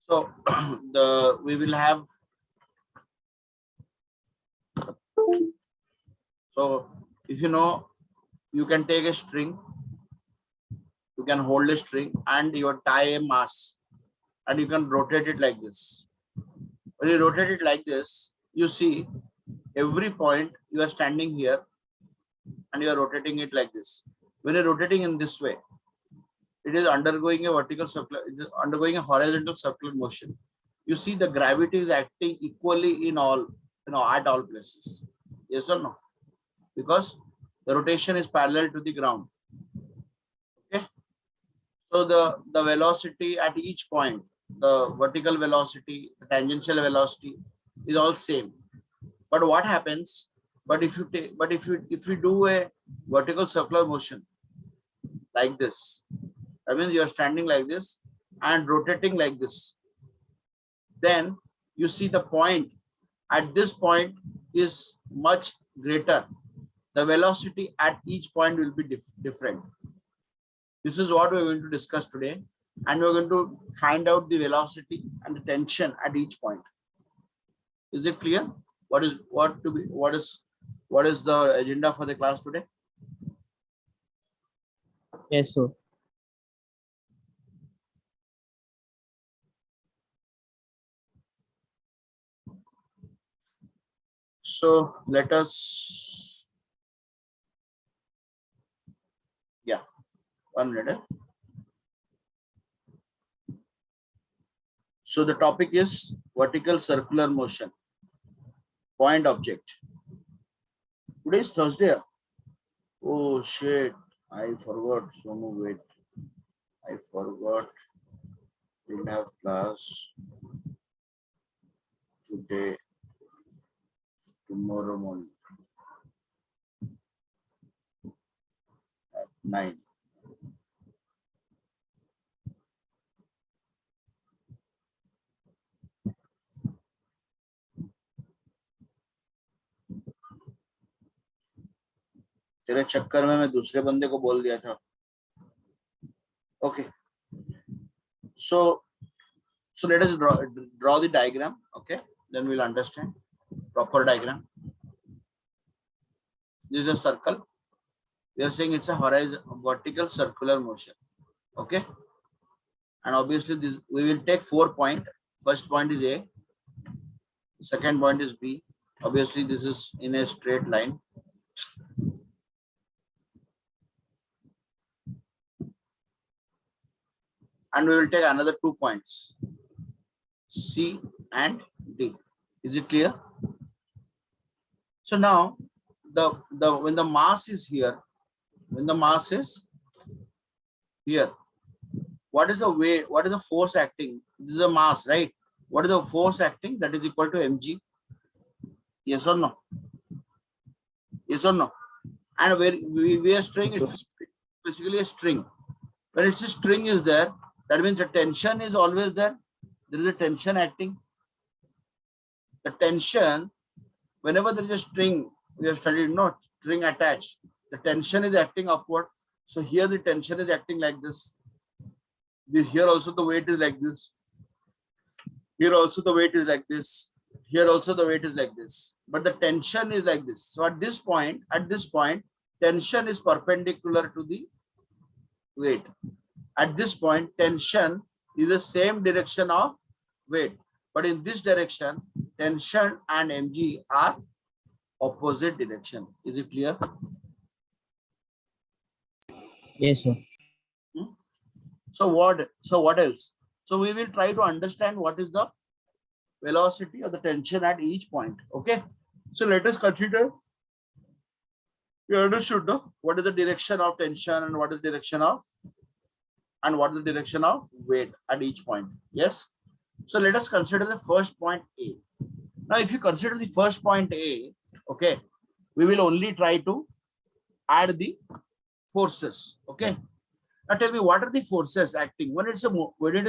So we will have, so if you know, you can take a string, you can hold a string and you tie a mass and you can rotate it like this. When you rotate it like this, you see every point you are standing here and you are rotating it like this. When you're rotating in this way, it is undergoing a vertical circular, it is undergoing a horizontal circular motion. You see the gravity is acting equally in all, at all places. Yes or no? Because the rotation is parallel to the ground. Okay. So the velocity at each point, the vertical velocity, the tangential velocity is all same. But what happens? But if you do a vertical circular motion like this, that means you are standing like this and rotating like this. Then you see the point at this point is much greater. The velocity at each point will be different. This is what we're going to discuss today, and we're going to find out the velocity and the tension at each point. Is it clear? What is the agenda for the class today? Yes, sir. So let us, yeah, 1 minute. So the topic is vertical circular motion, point object. Today is Thursday. Oh shit, I forgot. So no, wait, I forgot. We'll have class today, tomorrow morning at 9. तेरे चक्कर में मैं दूसरे बंदे को बोल दिया था. Okay. So let us draw the diagram. Okay, then we'll understand proper diagram. This is a circle. We are saying it's a vertical circular motion. Okay, and obviously this we will take 4 points. First point is A, second point is B. Obviously this is in a straight line. And we will take another 2 points, C and D. Is it clear? So now when the mass is here, what is the way, what is the force acting? This is a mass, right? What is the force acting? That is equal to mg. Yes or no? Yes or no? And where we are string, it's basically a string. When it's a string is there, that means the tension is always there. There is a tension acting. The tension, whenever there is a string, we have studied not string attached, the tension is acting upward. So here the tension is acting like this. Here also the weight is like this. Here also the weight is like this. Here also the weight is like this. But the tension is like this. So at this point, tension is perpendicular to the weight. At this point, tension is the same direction of weight. But in this direction, tension and mg are opposite direction. Is it clear? Yes, sir. So what else? So we will try to understand what is the velocity or the tension at each point. Okay. So let us consider. You understood, no? What is the direction of tension and what is the direction of weight at each point? Yes. So let us consider the first point A. Now, if you consider the first point A, okay, we will only try to add the forces. Okay. Now tell me, what are the forces acting when it is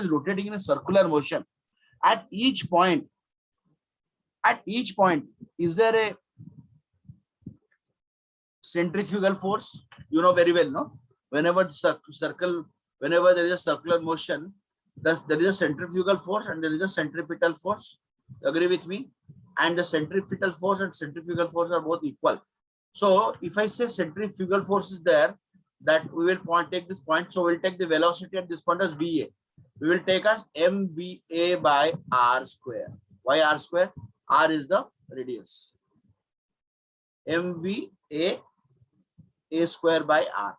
rotating in a circular motion? At each point, is there a centrifugal force? You know very well, no? Whenever there is a circular motion, There is a centrifugal force and there is a centripetal force. Agree with me? And the centripetal force and centrifugal force are both equal. So if I say centrifugal force is there, that we will take this point. So we'll take the velocity at this point as VA. We will take as MVA by R square. Why R square? R is the radius. MVA A square by R.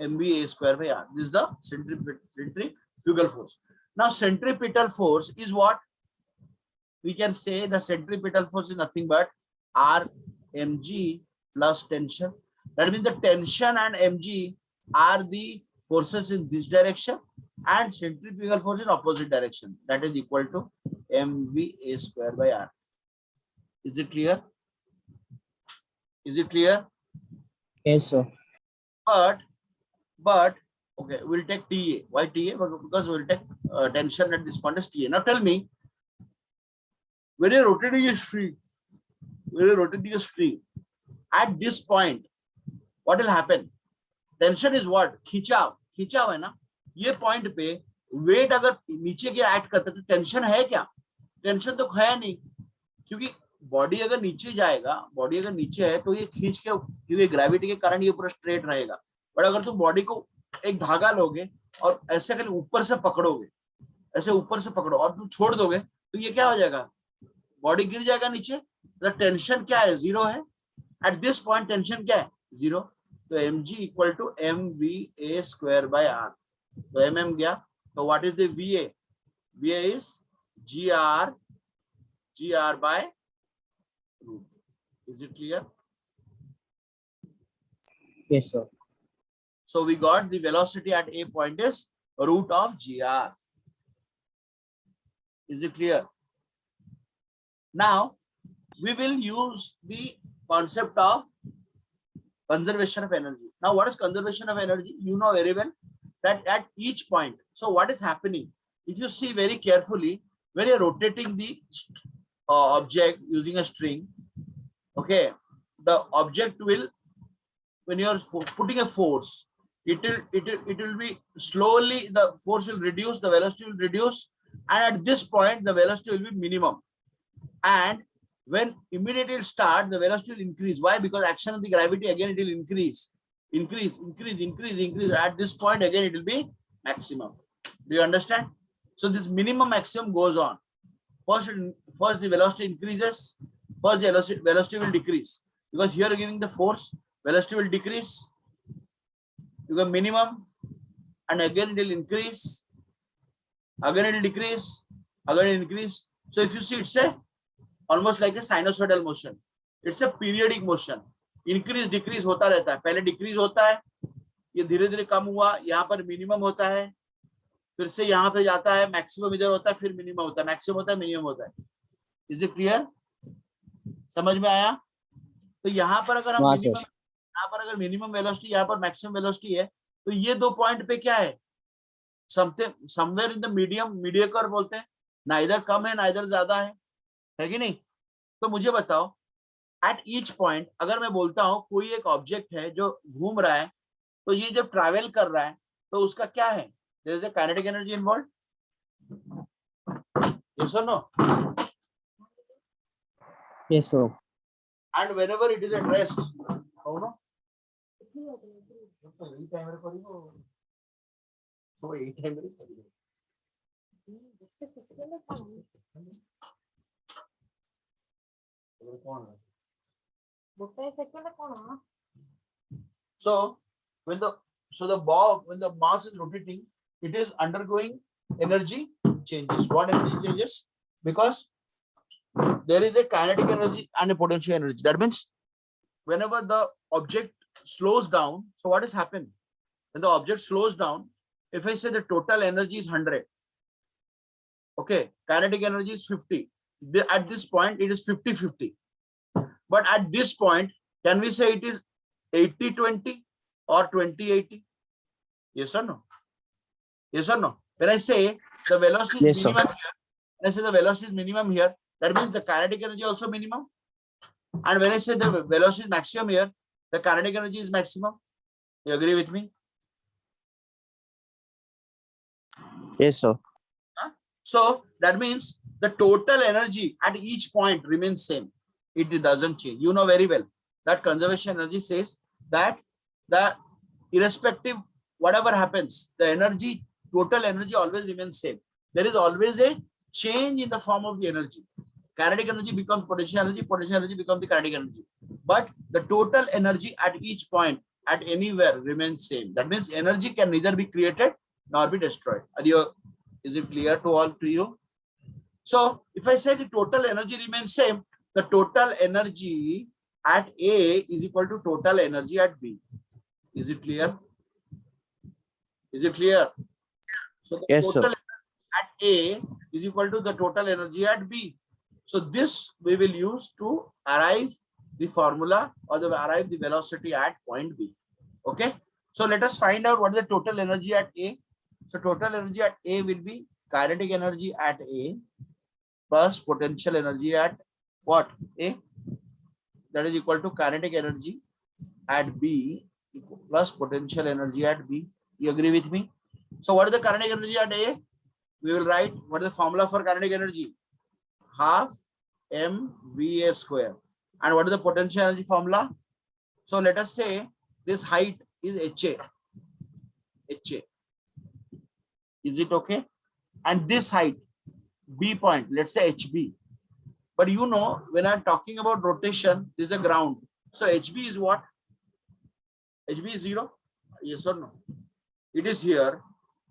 MVA square by R. This is the centrifugal force. Now centripetal force is what? We can say the centripetal force is nothing but R mg plus tension. That means the tension and mg are the forces in this direction and centrifugal force in opposite direction. That is equal to mva square by R. Is it clear? Is it clear? Yes, sir. But okay, we'll take TA. Why TA? Because we'll take tension at this point as TA. Now tell me, when you're rotating a string, at this point, what will happen? Tension is what? खिंचाव है ना? ये point पे wait अगर नीचे के add करता तो टेंशन है क्या? टेंशन तो है नहीं, क्योंकि बॉडी अगर नीचे जाएगा, बॉडी अगर नीचे है तो ये खींच के, क्योंकि ग्रेविटी के कारण ये पूरा स्ट्रेट रहेगा. बट अगर तुम बॉडी को एक धागा लोगे और ऐसे कर ऊपर से पकड़ोगे, ऐसे ऊपर से पकड़ो और तुम छोड़ दोगे तो ये क्या हो जाएगा? बॉडी गिर जाएगा नीचे. तो टेंशन क्या है? जीरो है. एट दिस पॉइंट टेंशन क्या है? जीरो. तो mg equal to mva square by r. तो mm गया. तो what is the va? va इज gr by root. Is it clear? Yes, sir. So we got the velocity at a point is root of gr. Is it clear? Now we will use the concept of conservation of energy. Now what is conservation of energy? You know very well that at each point. So what is happening? If you see very carefully, when you're rotating the object using a string, okay, the object will, when you're putting a force, it will be slowly, the force will reduce, the velocity will reduce, and at this point the velocity will be minimum. And when immediately it will start, the velocity will increase. Why? Because action of the gravity, again it will increase. At this point again it will be maximum. Do you understand? So this minimum maximum goes on. First the velocity increases, first the velocity will decrease. Because here you're giving the force, velocity will decrease. You got minimum, and again it will increase, again it will decrease, again it will increase. So if you see, it's a almost like a sinusoidal motion. It's a periodic motion. Increase decrease होता रहता है. पहले decrease होता है, ये धीरे धीरे कम हुआ, यहाँ पर minimum होता है, फिर से यहाँ पे जाता है, maximum इधर होता है, फिर minimum होता है, maximum होता है, minimum होता है. Is it clear? समझ में आया? तो यहाँ पर अगर हम minimum, यहाँ पर अगर minimum velocity, यहाँ पर maximum velocity है, तो ये दो पॉइंट पे क्या है? Somewhere in the medium, mediocre बोलते हैं, ना इधर कम है ना इधर ज्यादा है कि नहीं? तो मुझे बताओ, एट ईच पॉइंट अगर मैं बोलता हूं कोई एक ऑब्जेक्ट है जो घूम रहा है, तो ये जब ट्रैवल कर रहा है तो उसका क्या है? There is a kinetic energy involved. Yes और no? Yes, sir. And whenever it is at rest, how no? तो यही टाइम रे करियो, तो यही टाइम रे करियो. So when the mass is rotating, it is undergoing energy changes. What energy changes? Because there is a kinetic energy and a potential energy. That means whenever the object slows down, so what has happened? When the object slows down, if I say the total energy is 100, okay, kinetic energy is 50. At this point, it is 50-50. But at this point, can we say it is 80-20 or 20-80? Yes or no? Yes or no? When I say the velocity is minimum here, when I say the velocity is minimum here, that means the kinetic energy also minimum. And when I say the velocity is maximum here, the kinetic energy is maximum. You agree with me? Yes, sir. So that means the total energy at each point remains same. It doesn't change. You know very well that conservation energy says that the irrespective whatever happens, the energy, total energy always remains same. There is always a change in the form of the energy. Kinetic energy becomes potential energy becomes the kinetic energy. But the total energy at each point, at anywhere remains same. That means energy can neither be created nor be destroyed. Is it clear to all to you? So if I say the total energy remains same, the total energy at A is equal to total energy at B. Is it clear? Is it clear? So the Yes, total sir. energy at A is equal to the total energy at B. So this we will use to arrive the formula or arrive the velocity at point B. Okay. So let us find out what is the total energy at A. So total energy at A will be kinetic energy at A plus potential energy at what? A. That is equal to kinetic energy at B plus potential energy at B. You agree with me? So what is the kinetic energy at A? We will write what is the formula for kinetic energy? Half mVA square. And what is the potential energy formula? So let us say this height is HA. HA. Is it okay? And this height, B point, let's say HB. But you know, when I'm talking about rotation, this is a ground. So HB is what? HB is 0? Yes or no? It is here.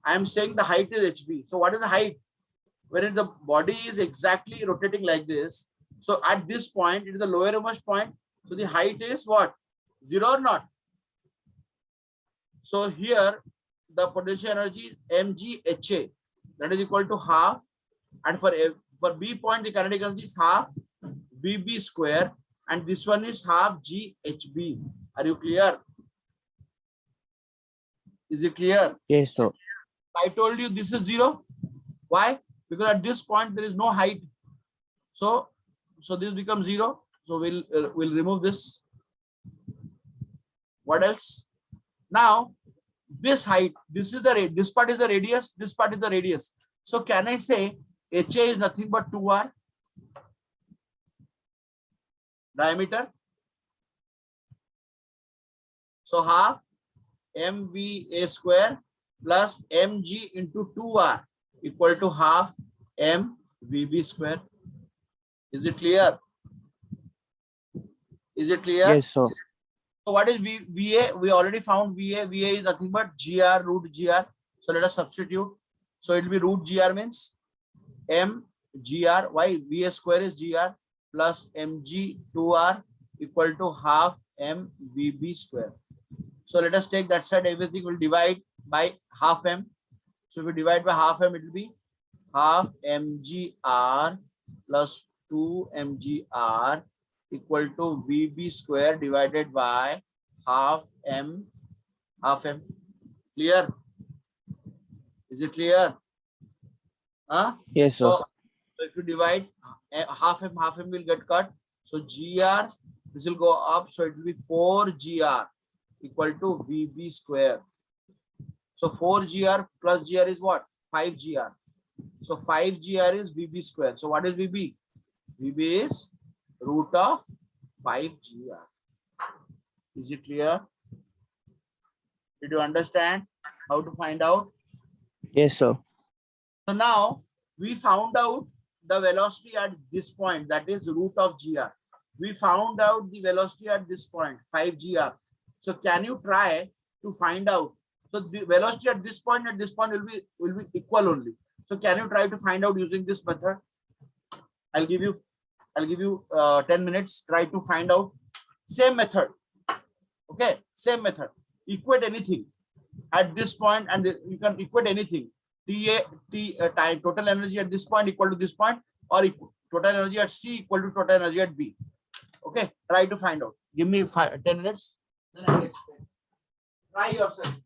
I am saying the height is HB. So what is the height? When the body is exactly rotating like this. So at this point, it is the lowermost point. So the height is what? 0 or not? So here, the potential energy mgHA, that is equal to half. And for B point, the kinetic energy is half VB square. And this one is half GHB. Are you clear? Is it clear? Yes, sir. I told you this is 0. Why? Because at this point there is no height. So this becomes 0. So we'll remove this. What else? Now this height, this part is the radius, this part is the radius. So can I say HA is nothing but 2r diameter? So half mVA square plus mg into 2r equal to half mVB square. Is it clear? Is it clear? Yes, sir. So what is VA? We already found VA. VA is nothing but GR root GR. So let us substitute. So it will be root GR means mgr. Why? VA square is GR plus mg 2r equal to half mVB square. So let us take that side. Everything will divide by half m. So if we divide by half m, it will be half mgr plus 2 mgr equal to VB square divided by half m. Clear? Is it clear? Huh? Yes, sir. So if you divide half m will get cut. So GR, this will go up. So it will be 4GR equal to VB square. So 4GR plus GR is what? 5GR. So 5GR is VB square. So what is VB? VB is root of 5GR. Is it clear? Did you understand how to find out? Yes, sir. So now we found out the velocity at this point, that is root of GR. We found out the velocity at this point, 5GR. So can you try to find out? So the velocity at this point will be equal only. So can you try to find out using this method? I'll give you 10 minutes. Try to find out. Same method. Okay, same method. Equate anything at this point, and you can equate anything. Time total energy at this point equal to this point, or total energy at C equal to total energy at B. Okay, try to find out. Give me 10 minutes. Then I will explain. Try yourself.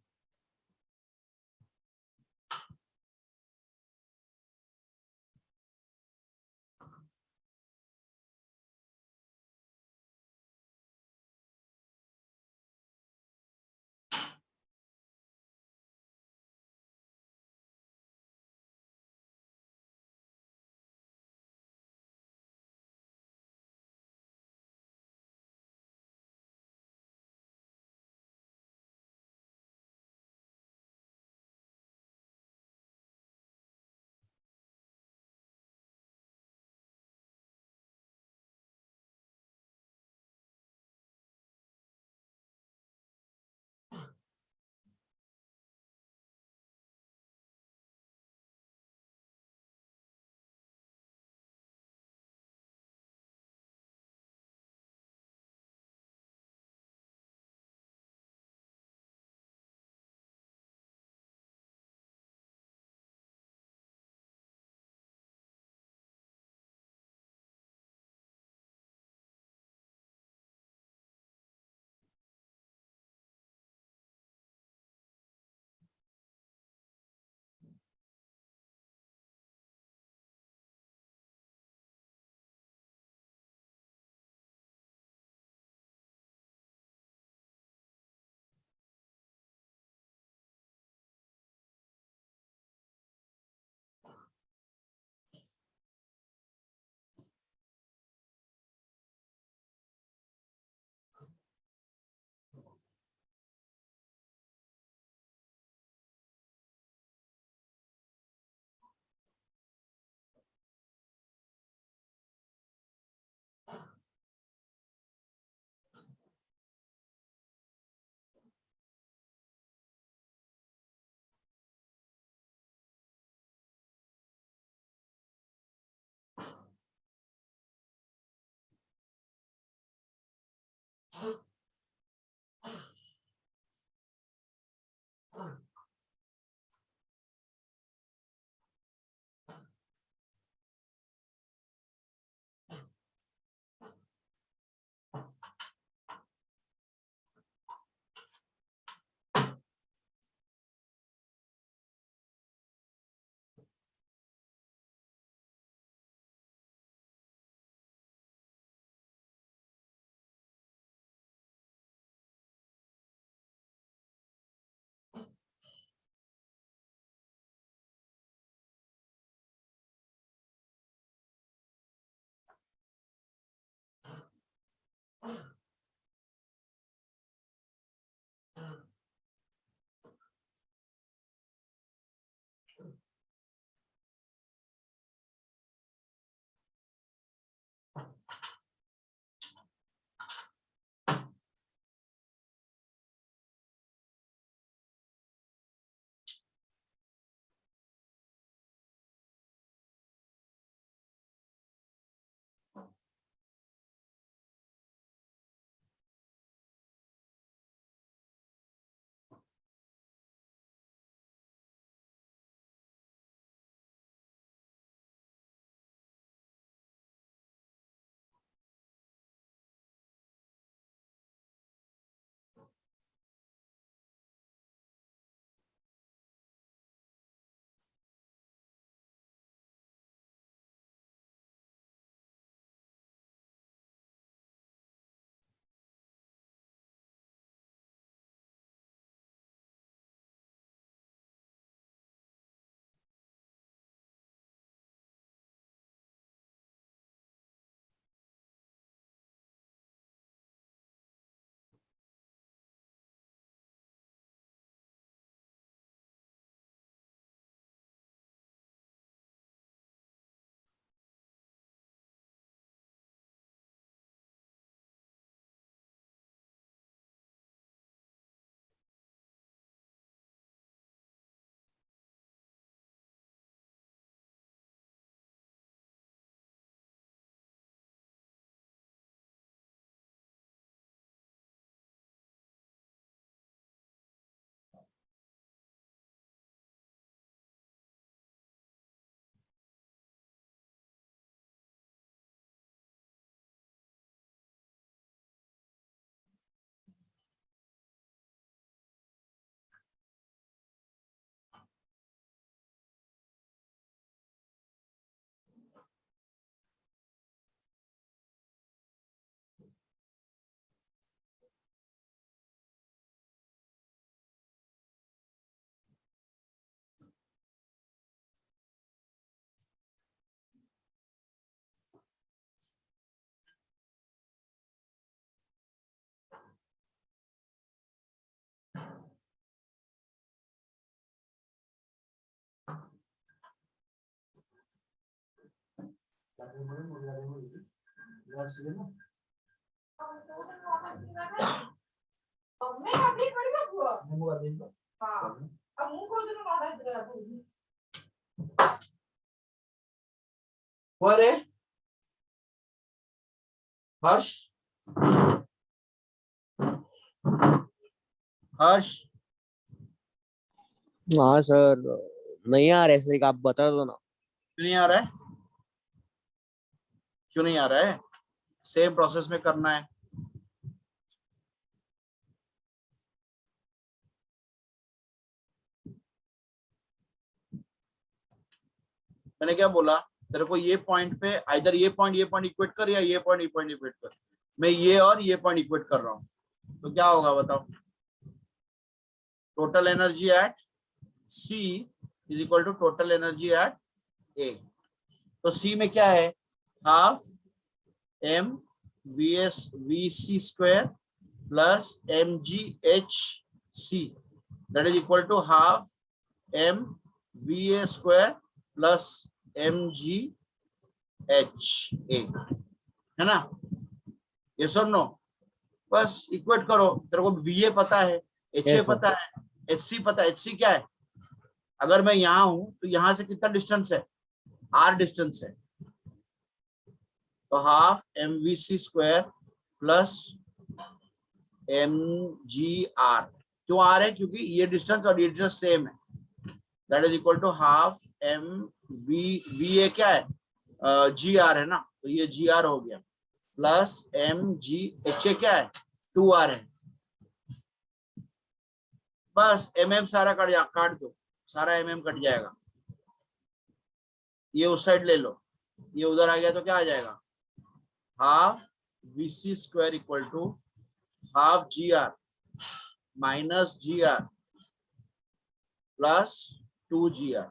अरे हर्ष, हर्ष, हाँ sir, नहीं आ रहा है sir, आप बता दो ना। क्यों नहीं आ रहा है? क्यों नहीं आ रहा है? सेम प्रोसेस में करना है। मैंने क्या बोला तेरे को, ये पॉइंट पे इधर ये पॉइंट इक्वेट कर या ये पॉइंट इक्वेट कर। मैं ये और ये पॉइंट इक्वेट कर रहा हूं, तो क्या होगा बताओ? Total energy at C is equal to total energy at A. तो सी में क्या है? Half M V S V C square plus M G H C, that is equal to half M V A square plus M G H A, है ना? ये सुन no, बस equate करो। तेरे को वी ए पता है, एच ए Yes, sir. पता है, एच सी पता है। एच सी क्या है? अगर मैं यहां हूं तो यहां से कितना डिस्टेंस है? आर डिस्टेंस है। तो half M V C square plus M G R. क्यों आर है? क्योंकि ये डिस्टेंस और ये डिस्टेंस सेम है। That is equal to half M V. V A क्या है? जी आर है ना, तो ये जी आर हो गया, plus M G H A क्या है? 2 आर है। बस एम एम सारा काट दो, सारा एम एम कट जाएगा। ये उस साइड ले लो, ये उधर आ गया तो क्या आ जाएगा? Half V C square equal to half G R minus G R plus 2 GR।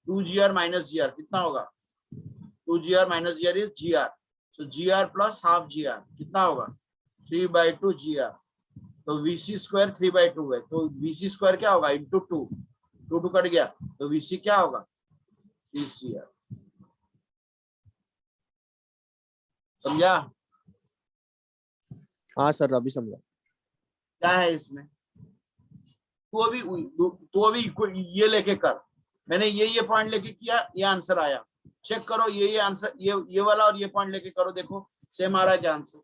2 GR minus G R कितना होगा? 2 GR minus G R is G R. So G R plus half G R कितना होगा? 3/2 GR। तो VC square 3/2 है, तो VC square क्या होगा? Into 2। 2 cut गया, तो वीसी क्या होगा? 3 CR। समझा? हाँ सर, अभी समझा। क्या है इसमें? तू अभी ये लेके कर। मैंने ये पॉइंट लेके किया, ये आंसर आया। चेक करो, ये आंसर, ये वाला और ये पॉइंट लेके करो, देखो सेम आ रहा है क्या आंसर?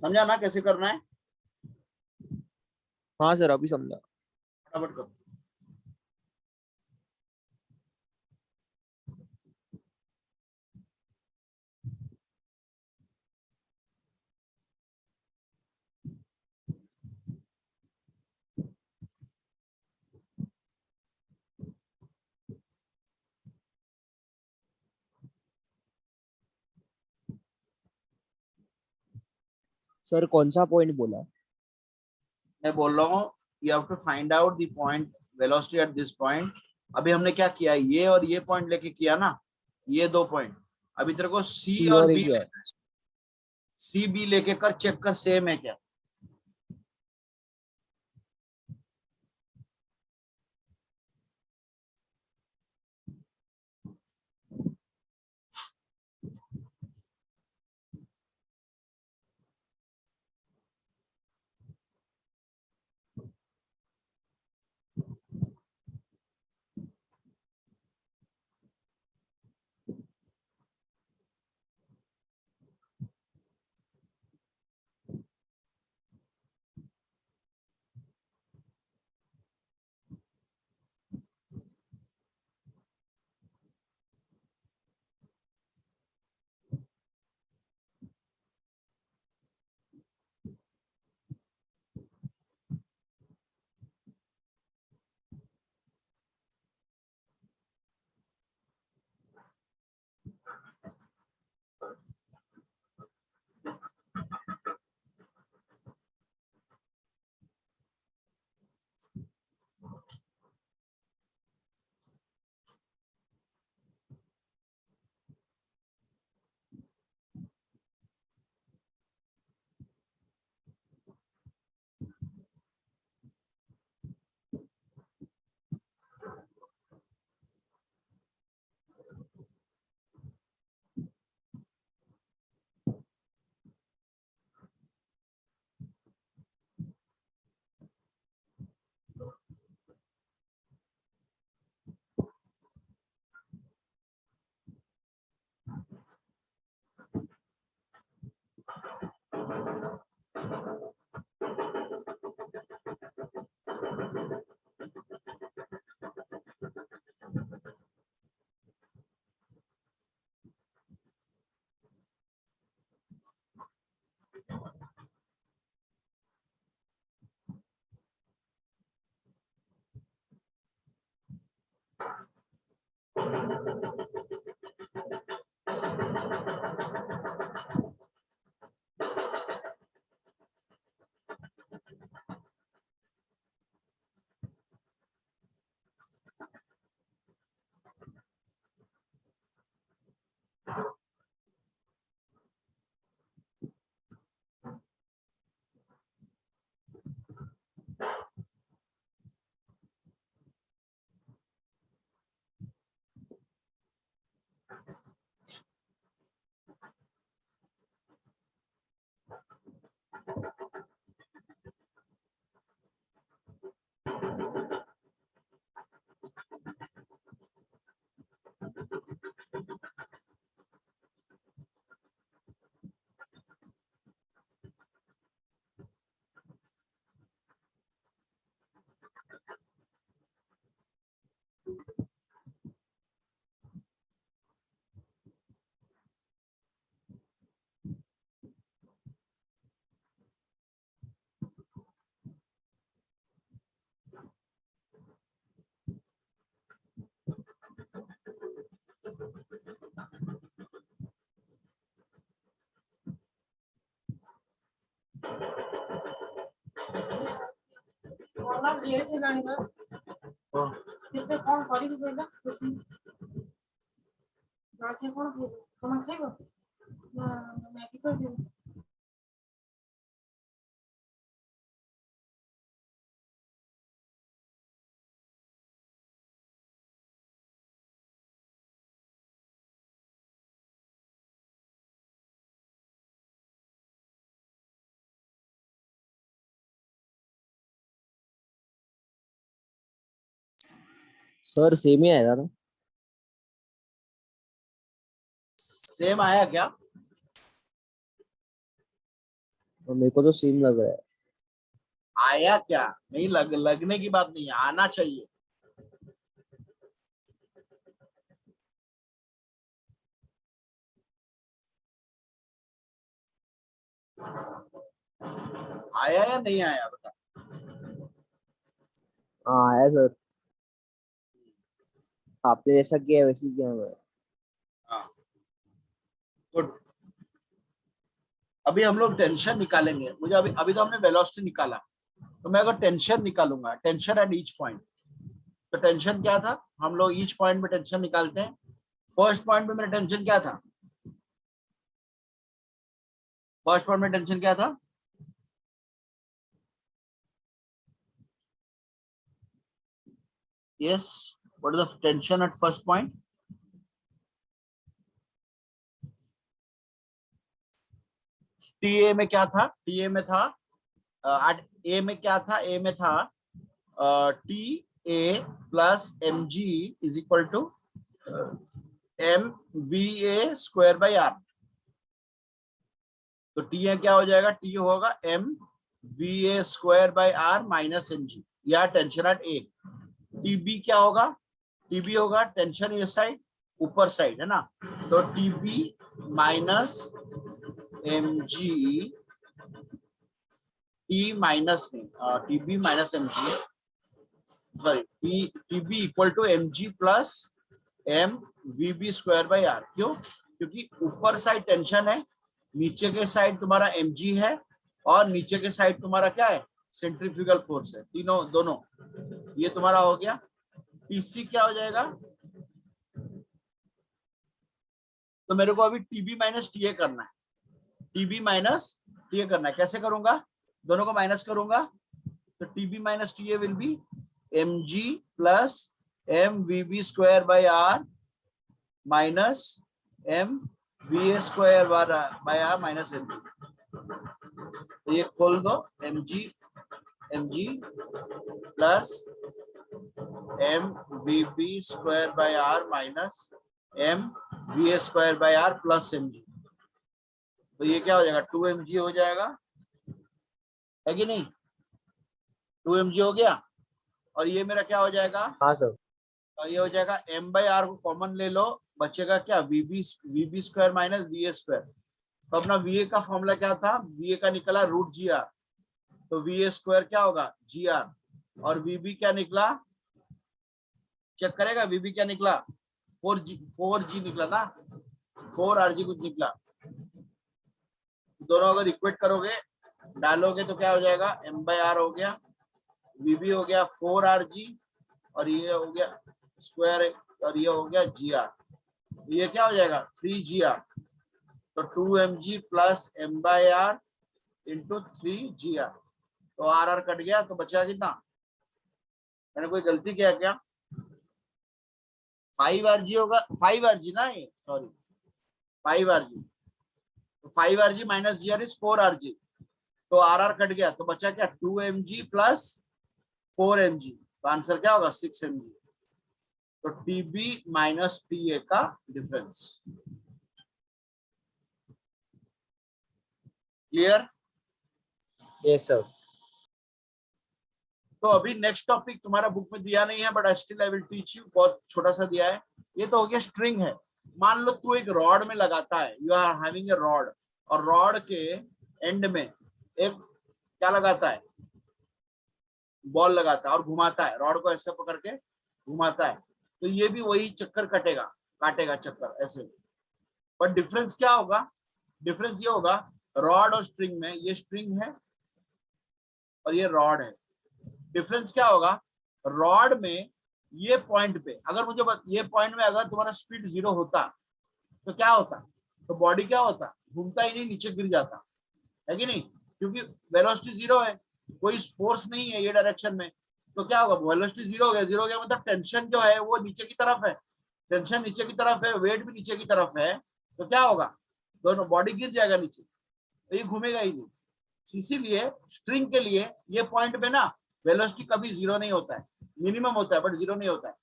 समझा ना कैसे करना है? हाँ सर, अभी समझा। फटाफट करो। सर कौन सा पॉइंट बोला? मैं बोल रहा हूँ you have to find out the point velocity at this point. अभी हमने क्या किया? ये और ये पॉइंट लेके किया ना, ये 2 पॉइंट। अभी तेरे को सी सी और और बी, एक है। सी बी लेके कर, चेक कर सेम है क्या। बड़ा लेट हेलानी बा हाँ। केते कोन करी के कहला खुशी राखे कोन खाइबो ना मैगी कर दे सर सेम ही आएगा ना? सेम आया क्या? तो मेरे को तो सेम लग रहा है। आया क्या नहीं, लगने की बात नहीं है, आना चाहिए। आया या नहीं आया बता। हाँ आया सर, आपने जैसा किया वैसे ही किया मैं। हाँ गुड। अभी हम लोग टेंशन निकालेंगे। मुझे अभी अभी तो हमने वेलोसिटी निकाला, तो मैं अगर टेंशन निकालूंगा, टेंशन एट ईच पॉइंट, तो टेंशन क्या था? हम लोग ईच पॉइंट में टेंशन निकालते हैं। फर्स्ट पॉइंट में मेरा टेंशन क्या था? फर्स्ट पॉइंट में टेंशन क्या था? Yes, what is the tension at first point? TA में क्या था? टीए में था ए में क्या था? ए में था T A plus M G is equal to M V A square by R. तो टी ए क्या हो जाएगा? टी होगा M V A square by R minus M G, या tension at A. T B क्या होगा? T B होगा tension ये साइड, ऊपर साइड है ना, तो T B minus M G, T minus T B minus M G, sorry T B equal to M G plus M V B square by R. क्यों? क्योंकि ऊपर side tension है, नीचे के साइड तुम्हारा एम जी है, और नीचे के साइड तुम्हारा क्या है? सेंट्रीफ्यूगल फोर्स है। तीनों दोनों ये तुम्हारा हो गया। टीसी क्या हो जाएगा? तो मेरे को अभी टीबी माइनस टीए करना है, टीबी माइनस टीए करना है। कैसे करूंगा? दोनों को माइनस करूंगा, तो TB minus TA will be M G plus M V B square by R minus M V A square by R minus M G. तो ये खोल दो, M G plus M V B square by R minus M V A square by R plus M G. तो ये क्या हो जाएगा? 2mg हो जाएगा, है कि नहीं? 2mg हो गया। और ये मेरा क्या हो जाएगा? हाँ सर। और ये हो जाएगा m बाई आर को कॉमन ले लो, बचेगा क्या? V B square minus V A square. तो अपना वी ए का फॉर्मूला क्या था? वी ए का निकला रूट जी आर, तो वी ए स्क्वायर क्या होगा? जी आर। और वीबी क्या निकला? चेक करेगा वीबी क्या निकला? 4g निकला ना, 4rg कुछ निकला। दोनों अगर इक्वेट करोगे, डालोगे, तो क्या हो जाएगा? m बाई आर हो गया, वीबी हो गया 4rg, और ये हो गया स्क्वायर, और ये हो गया gr। ये क्या हो जाएगा? 3gr। तो 2mg plus m by R into 3gr। तो आर कट गया, तो बचा कितना? मैंने कोई गलती किया क्या? 5rg होगा, 5rg ना, ये सॉरी 5rg। तो 5rg minus G R is 4rg। तो आर कट गया, तो बचा क्या? 2mg plus 4mg। तो आंसर क्या होगा? 6mg। तो टीबी माइनस टीए का डिफरेंस। क्लियर? Yes sir. तो अभी नेक्स्ट टॉपिक तुम्हारा बुक में दिया नहीं है, but still I will teach you. बहुत छोटा सा दिया है। ये तो हो गया स्ट्रिंग है। मान लो तू एक रॉड में लगाता है, you are having a rod, और रॉड के एंड में एक क्या लगाता है? बॉल लगाता है और घुमाता है, रॉड को ऐसे पकड़ के घुमाता है। तो ये भी वही चक्कर काटेगा चक्कर ऐसे। पर डिफरेंस क्या होगा? डिफरेंस ये होगा, रॉड और स्ट्रिंग में, ये स्ट्रिंग है और ये रॉड है। डिफरेंस क्या होगा, रॉड में ये पॉइंट पे अगर मुझे ये पॉइंट में अगर तुम्हारा स्पीड 0 होता तो क्या होता, तो बॉडी क्या होता, घूमता ही नहीं, नीचे गिर जाता है कि नहीं, क्योंकि वेलोसिटी 0 है, कोई फोर्स नहीं है ये डायरेक्शन में, तो क्या होगा, वेलोसिटी 0 हो गया, 0 हो गया मतलब टेंशन जो है वो नीचे की तरफ है, टेंशन नीचे की तरफ है, वेट भी नीचे की तरफ है, तो क्या होगा, दोनों बॉडी गिर जाएगा नीचे, तो ये घूमेगा ही नहीं। इसीलिए स्ट्रिंग के लिए ये पॉइंट पे ना वेलोसिटी कभी 0 नहीं होता है, मिनिमम होता है बट 0 नहीं होता है,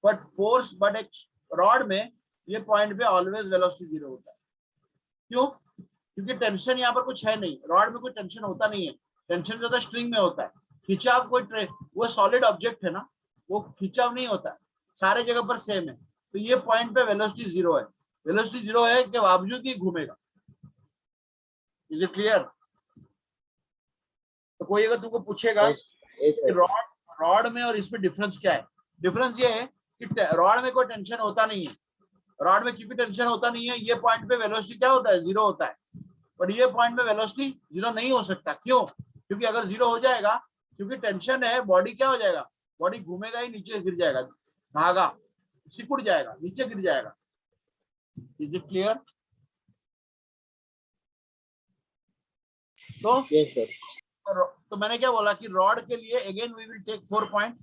बट फोर्स बट एक रॉड में ये पॉइंट पे ऑलवेज वेलोसिटी 0 होता है। क्यों, क्योंकि टेंशन यहाँ पर कुछ है नहीं, रॉड में कोई टेंशन होता नहीं है, टेंशन ज्यादा स्ट्रिंग में होता है, खिंचाव कोई वो सॉलिड ऑब्जेक्ट है ना, वो खिंचाव नहीं होता है, सारे जगह पर सेम है, तो ये पॉइंट पे वेलोसिटी 0 है, वेलोसिटी 0 है के बावजूद ये घूमेगा। Is it clear? तो कोई अगर तुमको पूछेगा यस सर। रॉड रॉड में और इसमें डिफरेंस क्या है, डिफरेंस ये है कि रॉड में कोई टेंशन होता नहीं है, रॉड में क्योंकि टेंशन होता नहीं है, ये पॉइंट पे वेलोसिटी क्या होता है, 0 होता है, बट ये पॉइंट पे वेलोसिटी 0 नहीं हो सकता। क्यों, क्योंकि अगर 0 हो जाएगा, क्योंकि टेंशन है, बॉडी क्या हो जाएगा, बॉडी घूमेगा ही, नीचे गिर जाएगा, धागा सिकुड़ जाएगा, नीचे गिर जाएगा। Is it clear? तो यस सर। तो मैंने क्या बोला कि रॉड के लिए again we will take 4 point,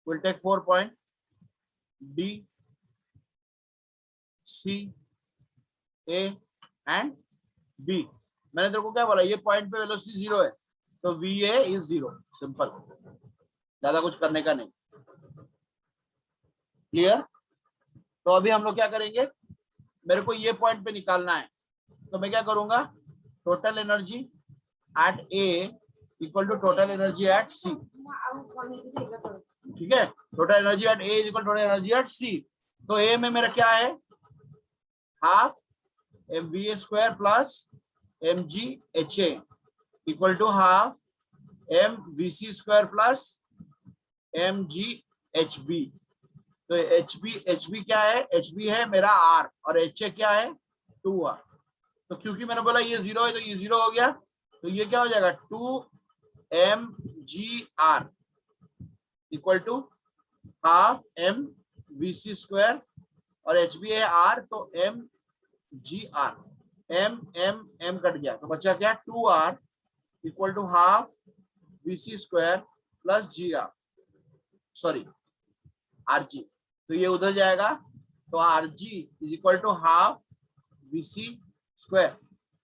will take 4 point D C A and B. मैंने तेरे को क्या बोला, ये पॉइंट पे वेलोसिटी 0 है, तो वी ए इज 0, सिंपल, ज्यादा कुछ करने का नहीं। क्लियर? तो अभी हम लोग क्या करेंगे, मेरे को ये पॉइंट पे निकालना है, तो मैं क्या करूंगा, total energy at A equal to total energy at C, ठीक है, total energy at A equal total energy at C. तो ए में मेरा क्या है, half M V A square plus M G H A equal to half M V C square plus M G H B. तो H B क्या है, H B है मेरा आर, और एच ए क्या है 2 आर। तो क्योंकि मैंने बोला ये 0 है तो ये 0 हो गया, तो ये क्या हो जाएगा 2 M G R equal to half M V C square, और एच बी है आर, तो M G R, M M M cut गया तो बचा क्या 2 R equal to half V C square plus G R, sorry R G, तो ये उधर जाएगा, तो R G is equal to half V C square,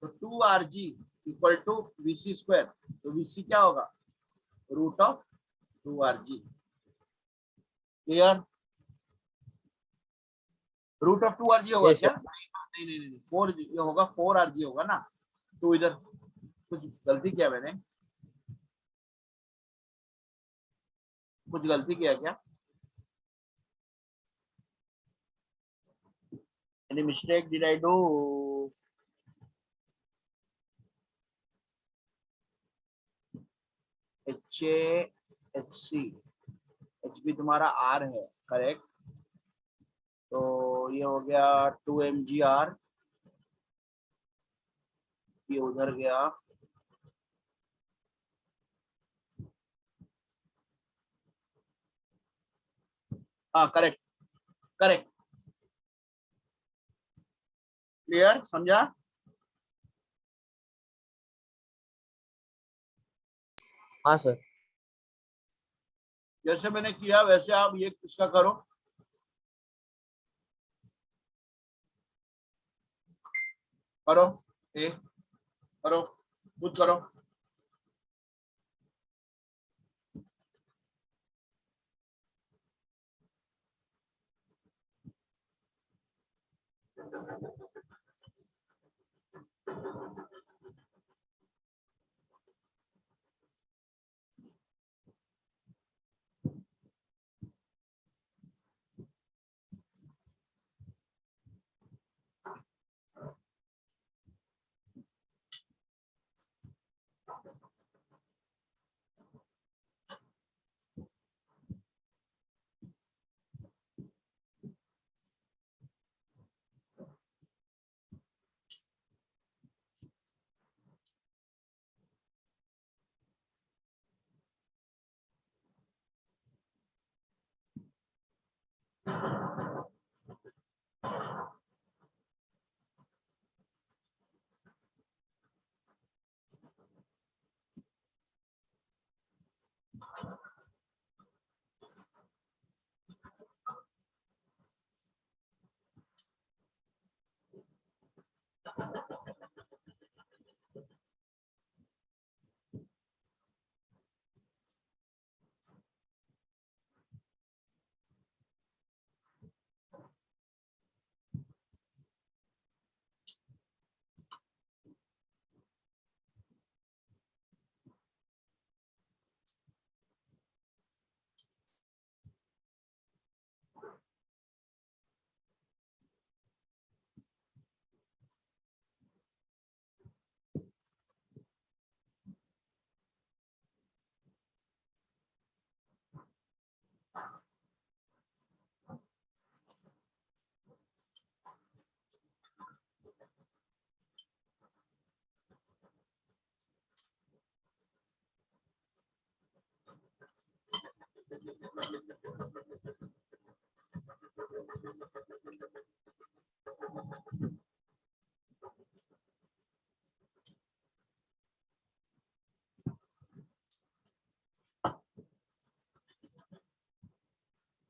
तो 2 R G equal to V C square, तो वी सी क्या होगा root of 2 R G. Clear? Root of 2 R G होगा Yes, क्या, नहीं नहीं नहीं 4 ये होगा, 4 आर जी होगा ना, तो इधर कुछ गलती किया मैंने, कुछ गलती किया क्या, any mistake did I do? H A H C, H B तुम्हारा आर है, करेक्ट, तो ये हो गया 2 एम जी आर, ये उधर गया, हाँ करेक्ट करेक्ट, क्लियर, समझा? हाँ सर। जैसे मैंने किया वैसे आप ये इसका करो, करो ए, करो, खुद करो।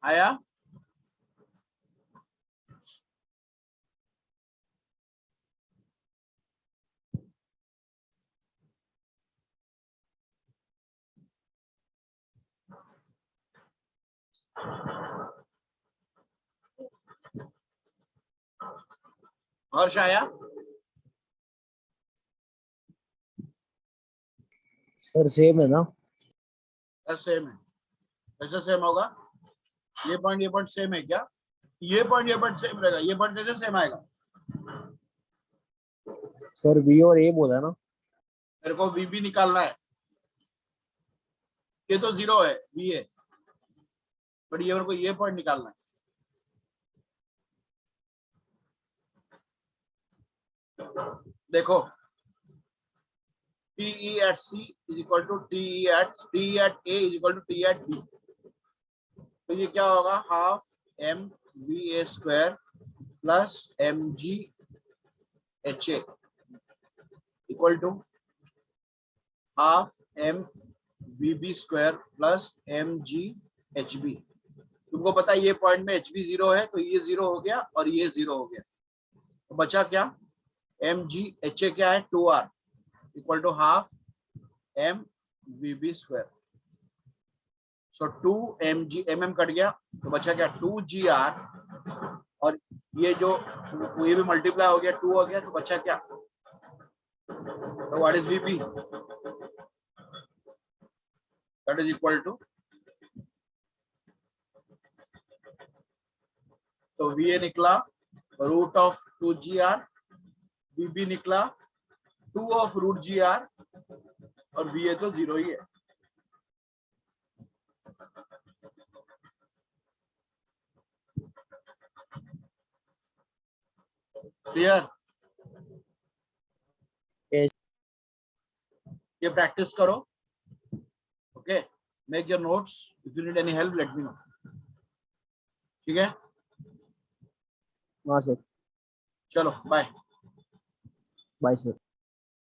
आया? हर्ष आया? सर सेम है ना? सेम है। कैसे सेम होगा? ये पॉइंट सेम है क्या? ये पॉइंट सेम रहेगा, ये पॉइंट कैसे सेम आएगा? सर बी और ए बोला ना? मेरे को वी बी निकालना है। ये तो 0 है, वी है, बट ये मेरे को ये पॉइंट निकालना है। देखो, TE at C is equal to TE at A is equal to T at B. तो ये क्या होगा? Half M V A square plus M G H A equal to half M V B square plus M G H B. तुमको पता है ये point में H B 0 है, तो ये 0 हो गया और ये 0 हो गया, तो बचा क्या? एम जी एच ए क्या है? 2R equal to half M V B square. So 2 M G M M cut गया, तो बचा क्या? 2GR, और ये जो ये भी मल्टीप्लाई हो गया, 2 हो गया, तो बचा क्या? तो what is VP? That is equal to, तो वीए निकला रूट ऑफ 2GR, वीबी निकला 2 ऑफ रूट GR, और वीए तो 0 ही है। क्लियर? Yes. ये प्रैक्टिस करो। Okay, make your notes, if you need any help let me know. ठीक है, हाँ सर। चलो बाय। Bye sir.